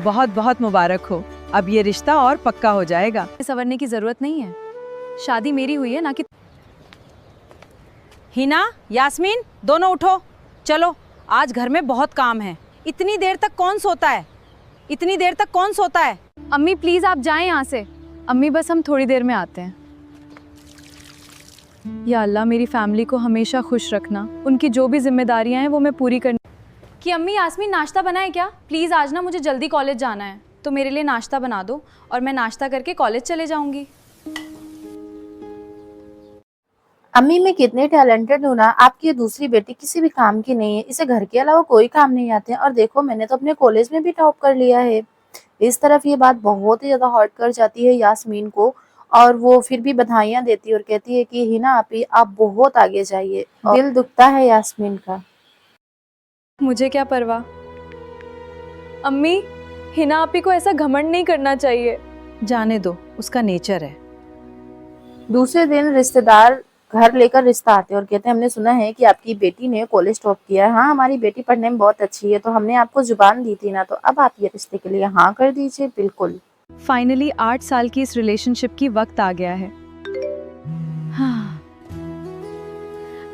बहुत बहुत मुबारक हो। अब ये रिश्ता और पक्का हो जाएगा। संवरने की जरूरत नहीं है, शादी मेरी हुई है ना कि। हिना, यास्मीन, दोनों उठो, चलो आज घर में बहुत काम है। इतनी देर तक कौन सोता है? इतनी देर तक कौन सोता है? अम्मी प्लीज आप जाएं यहाँ से। अम्मी बस हम थोड़ी देर में आते हैं। या अल्लाह मेरी फैमिली को हमेशा खुश रखना, उनकी जो भी जिम्मेदारियां हैं वो मैं पूरी करनी। कि अम्मी यास्मीन नाश्ता बनाए क्या? प्लीज़ आज ना मुझे जल्दी कॉलेज जाना है, तो मेरे लिए नाश्ता बना दो और मैं नाश्ता करके कॉलेज चले जाऊंगी। अम्मी मैं कितनी टैलेंटेड हूँ ना, आपकी ये दूसरी बेटी किसी भी काम की नहीं है, इसे घर के अलावा कोई काम नहीं आते हैं। और देखो मैंने तो अपने कॉलेज में भी टॉप कर लिया है। इस तरफ ये बात बहुत ही ज्यादा हर्ट कर जाती है यास्मीन को, और वो फिर भी बधाइयां देती है और कहती है कि हिना आपी आप बहुत आगे जाइए। दिल दुखता है यास्मीन का। मुझे क्या परवाह अम्मी, हिना आपी को ऐसा घमंड नहीं करना चाहिए। जाने दो, उसका नेचर है। दूसरे दिन रिश्तेदार घर लेकर रिश्ता आते हैं और कहते हैं हमने सुना है कि आपकी बेटी ने कॉलेज टॉप किया है। हाँ हमारी बेटी पढ़ने में बहुत अच्छी है, तो हमने आपको जुबान दी थी ना, तो अब आप ये रिश्ते के लिए हाँ कर दीजिए। बिल्कुल। फाइनली 8 साल की इस रिलेशनशिप की वक्त आ गया है। हाँ।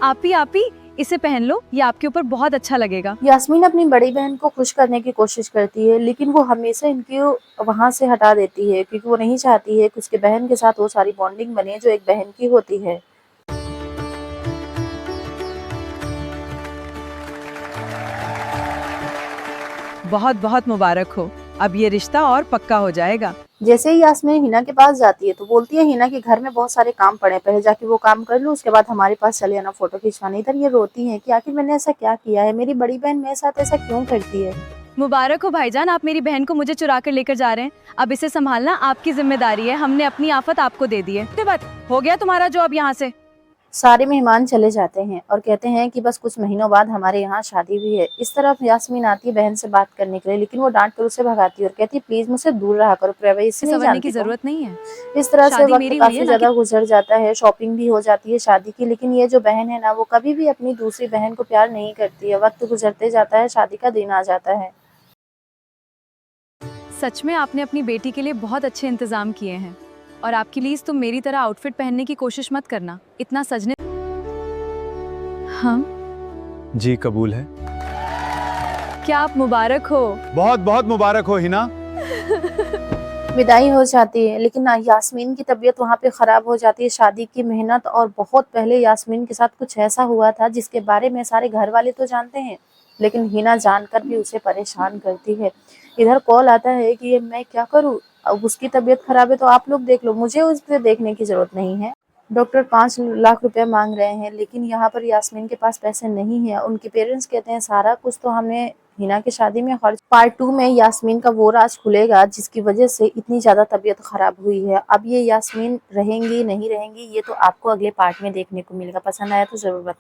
आपी इसे पहन लो, ये आपके ऊपर बहुत अच्छा लगेगा। यास्मीन अपनी बड़ी बहन को खुश करने की कोशिश करती है, लेकिन वो हमेशा इनकी वहां से हटा देती है, क्योंकि वो नहीं चाहती है कि उसके बहन के साथ वो सारी बॉन्डिंग बने जो एक बहन की होती है। बहुत बहुत मुबारक हो। अब ये रिश्ता और पक्का हो जाएगा। जैसे ही यास्मीन हिना के पास जाती है तो बोलती है हिना के घर में बहुत सारे काम पड़े हैं, पहले जाके वो काम कर लो, उसके बाद हमारे पास चले आना फोटो खिंचवाने। इधर ये रोती है कि आखिर मैंने ऐसा क्या किया है, मेरी बड़ी बहन मेरे साथ ऐसा क्यों करती है। मुबारक हो भाईजान, आप मेरी बहन को मुझे चुरा कर लेकर जा रहे हैं। अब इसे संभालना आपकी जिम्मेदारी है, हमने अपनी आफत आपको दे दी है। तो बात हो गया तुम्हारा जॉब यहाँ से। सारे मेहमान चले जाते हैं और कहते हैं कि बस कुछ महीनों बाद हमारे यहाँ शादी भी है। इस तरफ यास्मीन आती है बहन से बात करने के लिए, लेकिन वो डांट कर उसे भगाती है और कहती है प्लीज मुझसे दूर रहा करो, प्राइवेसी नहीं संवरने की जानती जरूरत नहीं है। इस तरह से शादी वक्त मेरी हुई है काफी ना ज्यादा गुजर जाता है, शॉपिंग भी हो जाती है शादी की, लेकिन ये जो बहन है ना वो कभी भी अपनी दूसरी बहन को प्यार नहीं करती है। वक्त गुजरते जाता है, शादी का दिन आ जाता है। सच में आपने अपनी बेटी के लिए बहुत अच्छे इंतजाम किए हैं, और आपकी प्लीज तुम मेरी तरह आउटफिट पहनने की कोशिश मत करना, इतना सजने। हाँ जी कबूल है। क्या आप मुबारक हो? बहुत बहुत मुबारक हो हिना। विदाई हो जाती है, लेकिन ना यास्मीन की तबीयत वहाँ पे खराब हो जाती है। शादी की मेहनत, और बहुत पहले यास्मीन के साथ कुछ ऐसा हुआ था जिसके बारे में सारे घर वाले तो जानते हैं, लेकिन हिना जानकर भी उसे परेशान करती है। इधर कॉल आता है कि मैं क्या करूँ, अब उसकी तबीयत खराब है तो आप लोग देख लो, मुझे उसे देखने की जरूरत नहीं है। डॉक्टर 5 लाख रुपए मांग रहे हैं, लेकिन यहाँ पर यास्मीन के पास पैसे नहीं है। उनके पेरेंट्स कहते हैं सारा कुछ तो हमने हिना की शादी में खर्च। पार्ट 2 में यास्मीन का वो राज खुलेगा जिसकी वजह से इतनी ज्यादा तबीयत खराब हुई है। अब ये यास्मीन रहेंगी नहीं रहेंगी ये तो आपको अगले पार्ट में देखने को मिलेगा। पसंद आया तो जरूर बताएं।